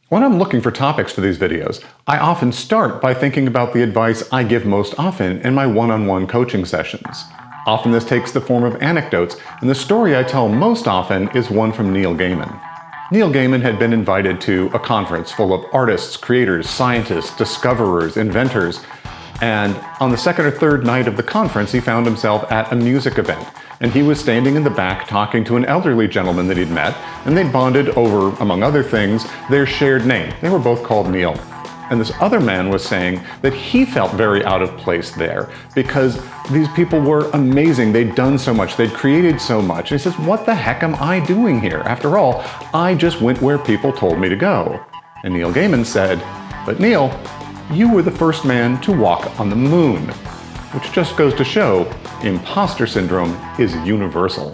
When I'm looking for topics for these videos, I often start by thinking about the advice I give most often in my one-on-one coaching sessions. Often this takes the form of anecdotes, and the story I tell most often is one from Neil Gaiman. Neil Gaiman had been invited to a conference full of artists, creators, scientists, discoverers, inventors, and on the second or third night of the conference he found himself at a music event. And he was standing in the back talking to an elderly gentleman that he'd met, and they'd bonded over, among other things, their shared name. They were both called Neil. And this other man was saying that he felt very out of place there because these people were amazing. They'd done so much. They'd created so much. And he says, what the heck am I doing here? After all, I just went where people told me to go. And Neil Gaiman said, but Neil, you were the first man to walk on the moon. Which just goes to show, imposter syndrome is universal.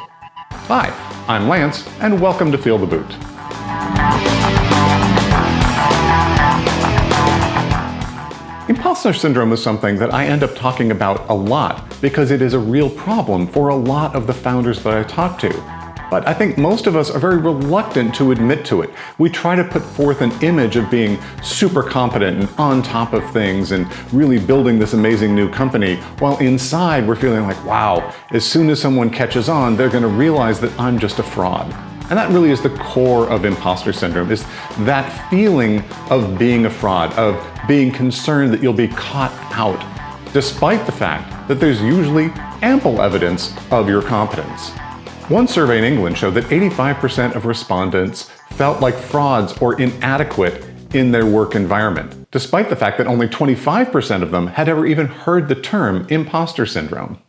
Hi, I'm Lance, and welcome to Feel the Boot. Imposter syndrome is something that I end up talking about a lot because it is a real problem for a lot of the founders that I talk to. But I think most of us are very reluctant to admit to it. We try to put forth an image of being super competent and on top of things and really building this amazing new company, while inside we're feeling like, wow, as soon as someone catches on, they're going to realize that I'm just a fraud. And that really is the core of imposter syndrome, is that feeling of being a fraud, of being concerned that you'll be caught out, despite the fact that there's usually ample evidence of your competence. One survey in England showed that 85% of respondents felt like frauds or inadequate in their work environment, despite the fact that only 25% of them had ever even heard the term imposter syndrome.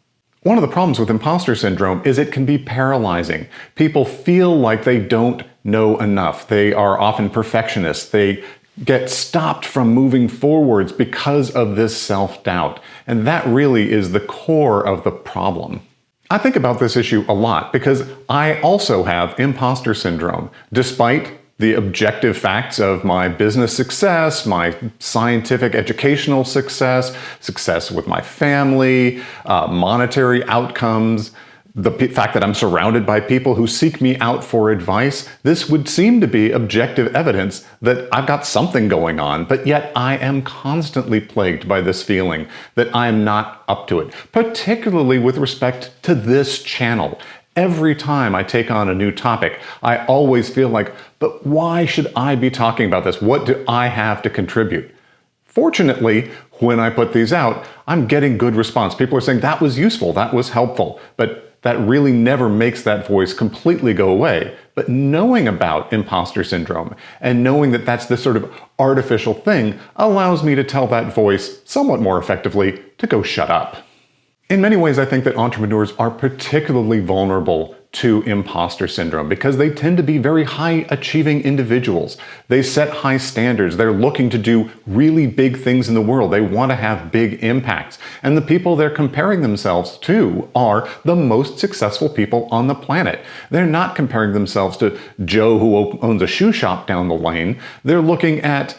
One of the problems with imposter syndrome is it can be paralyzing. People feel like they don't know enough. They are often perfectionists. They get stopped from moving forwards because of this self-doubt. And that really is the core of the problem. I think about this issue a lot because I also have imposter syndrome, despite the objective facts of my business success, my scientific educational success, success with my family, monetary outcomes, the fact that I'm surrounded by people who seek me out for advice. This would seem to be objective evidence that I've got something going on, but yet I am constantly plagued by this feeling that I'm not up to it, particularly with respect to this channel. Every time I take on a new topic, I always feel like, but why should I be talking about this? What do I have to contribute? Fortunately, when I put these out, I'm getting good response. People are saying, that was useful, that was helpful, but that really never makes that voice completely go away. But knowing about imposter syndrome and knowing that that's this sort of artificial thing allows me to tell that voice somewhat more effectively to go shut up. In many ways, I think that entrepreneurs are particularly vulnerable to imposter syndrome because they tend to be very high-achieving individuals. They set high standards. They're looking to do really big things in the world. They want to have big impacts. And the people they're comparing themselves to are the most successful people on the planet. They're not comparing themselves to Joe who owns a shoe shop down the lane. They're looking at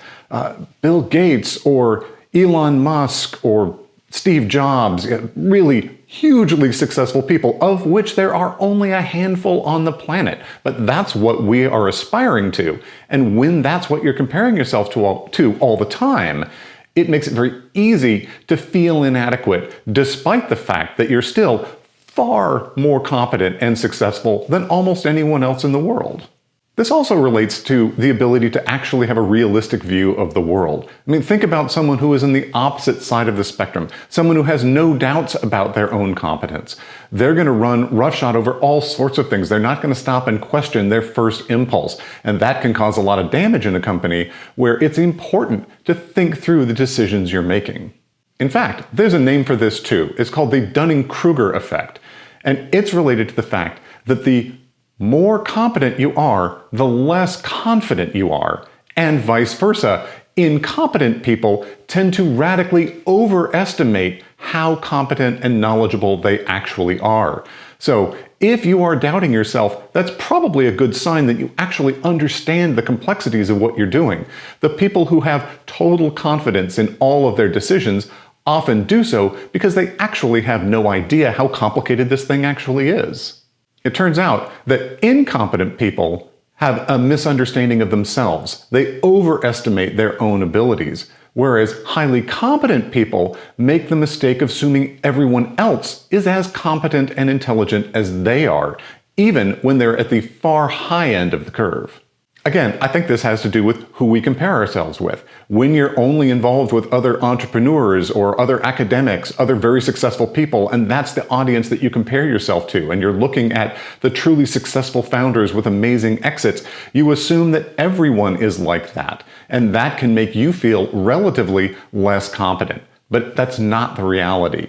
Bill Gates or Elon Musk or Steve Jobs, really hugely successful people, of which there are only a handful on the planet. But that's what we are aspiring to. And when that's what you're comparing yourself to all the time, it makes it very easy to feel inadequate, despite the fact that you're still far more competent and successful than almost anyone else in the world. This also relates to the ability to actually have a realistic view of the world. I mean, think about someone who is on the opposite side of the spectrum, someone who has no doubts about their own competence. They're going to run roughshod over all sorts of things. They're not going to stop and question their first impulse. And that can cause a lot of damage in a company where it's important to think through the decisions you're making. In fact, there's a name for this too. It's called the Dunning Kruger effect. And it's related to the fact that the more competent you are, the less confident you are, and vice versa. Incompetent people tend to radically overestimate how competent and knowledgeable they actually are. So if you are doubting yourself, that's probably a good sign that you actually understand the complexities of what you're doing. The people who have total confidence in all of their decisions often do so because they actually have no idea how complicated this thing actually is. It turns out that incompetent people have a misunderstanding of themselves. They overestimate their own abilities, whereas highly competent people make the mistake of assuming everyone else is as competent and intelligent as they are, even when they're at the far high end of the curve. Again, I think this has to do with who we compare ourselves with. When you're only involved with other entrepreneurs or other academics, other very successful people, and that's the audience that you compare yourself to, and you're looking at the truly successful founders with amazing exits, you assume that everyone is like that, and that can make you feel relatively less competent. But that's not the reality.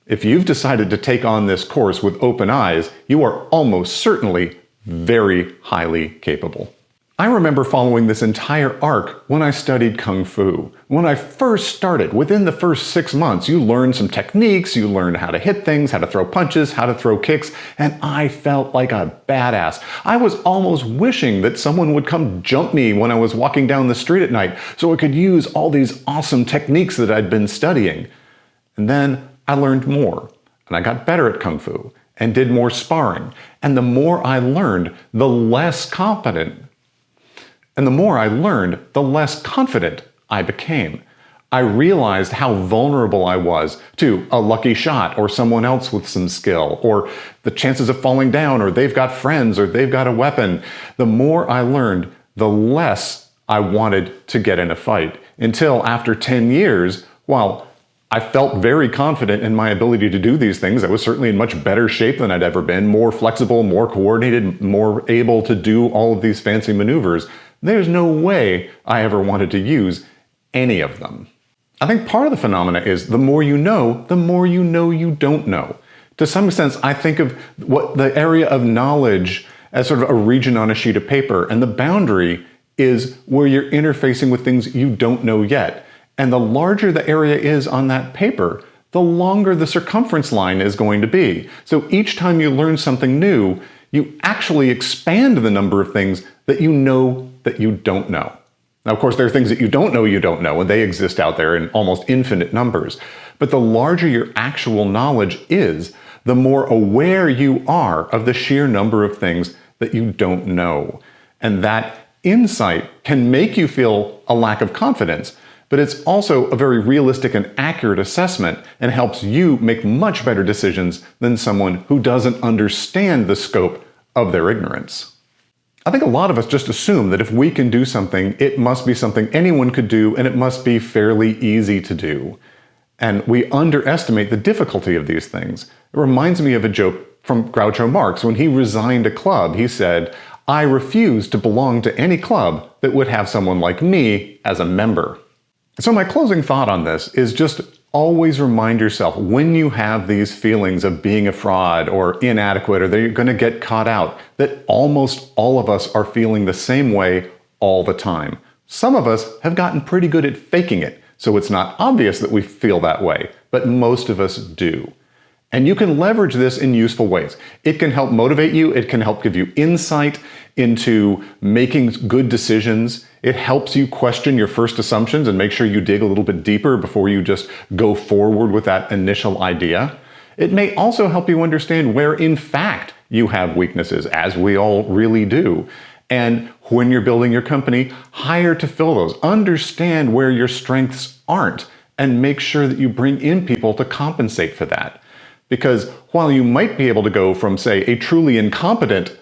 If you've decided to take on this course with open eyes, you are almost certainly very highly capable. I remember following this entire arc when I studied Kung Fu. When I first started, within the first 6 months, you learn some techniques, you learn how to hit things, how to throw punches, how to throw kicks, and I felt like a badass. I was almost wishing that someone would come jump me when I was walking down the street at night so I could use all these awesome techniques that I'd been studying. And then I learned more, and I got better at Kung Fu, and did more sparring. And the more I learned, the less confident I became. I realized how vulnerable I was to a lucky shot or someone else with some skill, or the chances of falling down, or they've got friends, or they've got a weapon. The more I learned, the less I wanted to get in a fight. Until after 10 years, while I felt very confident in my ability to do these things, I was certainly in much better shape than I'd ever been, more flexible, more coordinated, more able to do all of these fancy maneuvers. There's no way I ever wanted to use any of them. I think part of the phenomena is the more you know you don't know. To some extent, I think of what the area of knowledge as sort of a region on a sheet of paper, and the boundary is where you're interfacing with things you don't know yet. And the larger the area is on that paper, the longer the circumference line is going to be. So each time you learn something new, you actually expand the number of things that you know that you don't know. Now, of course, there are things that you don't know, and they exist out there in almost infinite numbers. But the larger your actual knowledge is, the more aware you are of the sheer number of things that you don't know. And that insight can make you feel a lack of confidence, but it's also a very realistic and accurate assessment, and helps you make much better decisions than someone who doesn't understand the scope of their ignorance. I think a lot of us just assume that if we can do something, it must be something anyone could do, and it must be fairly easy to do. And we underestimate the difficulty of these things. It reminds me of a joke from Groucho Marx. When he resigned a club, he said, "I refuse to belong to any club that would have someone like me as a member." So my closing thought on this is just always remind yourself, when you have these feelings of being a fraud or inadequate, or that you're going to get caught out, that almost all of us are feeling the same way all the time. Some of us have gotten pretty good at faking it, so it's not obvious that we feel that way, but most of us do. And you can leverage this in useful ways. It can help motivate you. It can help give you insight into making good decisions. It helps you question your first assumptions and make sure you dig a little bit deeper before you just go forward with that initial idea. It may also help you understand where, in fact, you have weaknesses, as we all really do. And when you're building your company, hire to fill those. Understand where your strengths aren't, and make sure that you bring in people to compensate for that. Because while you might be able to go from, say, a truly incompetent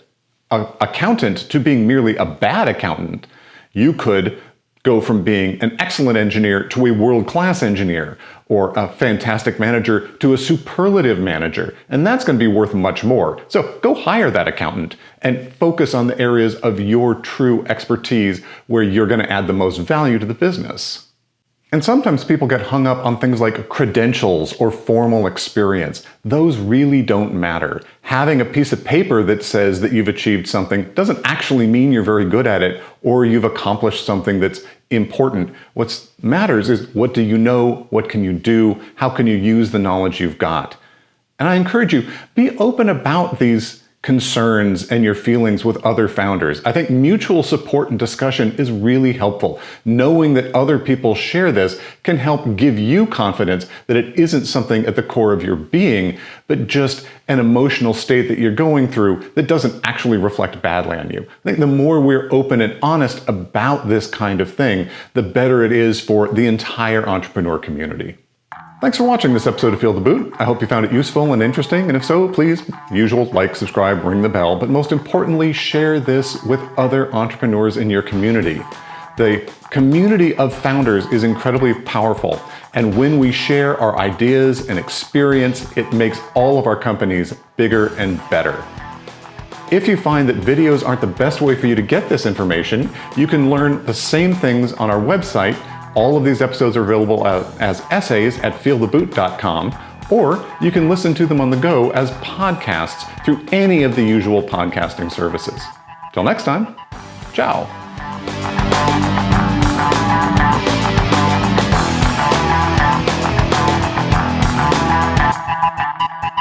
accountant to being merely a bad accountant, you could go from being an excellent engineer to a world-class engineer, or a fantastic manager to a superlative manager, and that's going to be worth much more. So go hire that accountant and focus on the areas of your true expertise where you're going to add the most value to the business. And sometimes people get hung up on things like credentials or formal experience. Those really don't matter. Having a piece of paper that says that you've achieved something doesn't actually mean you're very good at it, or you've accomplished something that's important. What matters is, what do you know? What can you do? How can you use the knowledge you've got? And I encourage you, be open about these concerns and your feelings with other founders. I think mutual support and discussion is really helpful. Knowing that other people share this can help give you confidence that it isn't something at the core of your being, but just an emotional state that you're going through that doesn't actually reflect badly on you. I think the more we're open and honest about this kind of thing, the better it is for the entire entrepreneur community. Thanks for watching this episode of Feel the Boot. I hope you found it useful and interesting, and if so, please, usual, like, subscribe, ring the bell, but most importantly, share this with other entrepreneurs in your community. The community of founders is incredibly powerful, and when we share our ideas and experience, it makes all of our companies bigger and better. If you find that videos aren't the best way for you to get this information, you can learn the same things on our website. All of these episodes are available as essays at feeltheboot.com, or you can listen to them on the go as podcasts through any of the usual podcasting services. Till next time, ciao.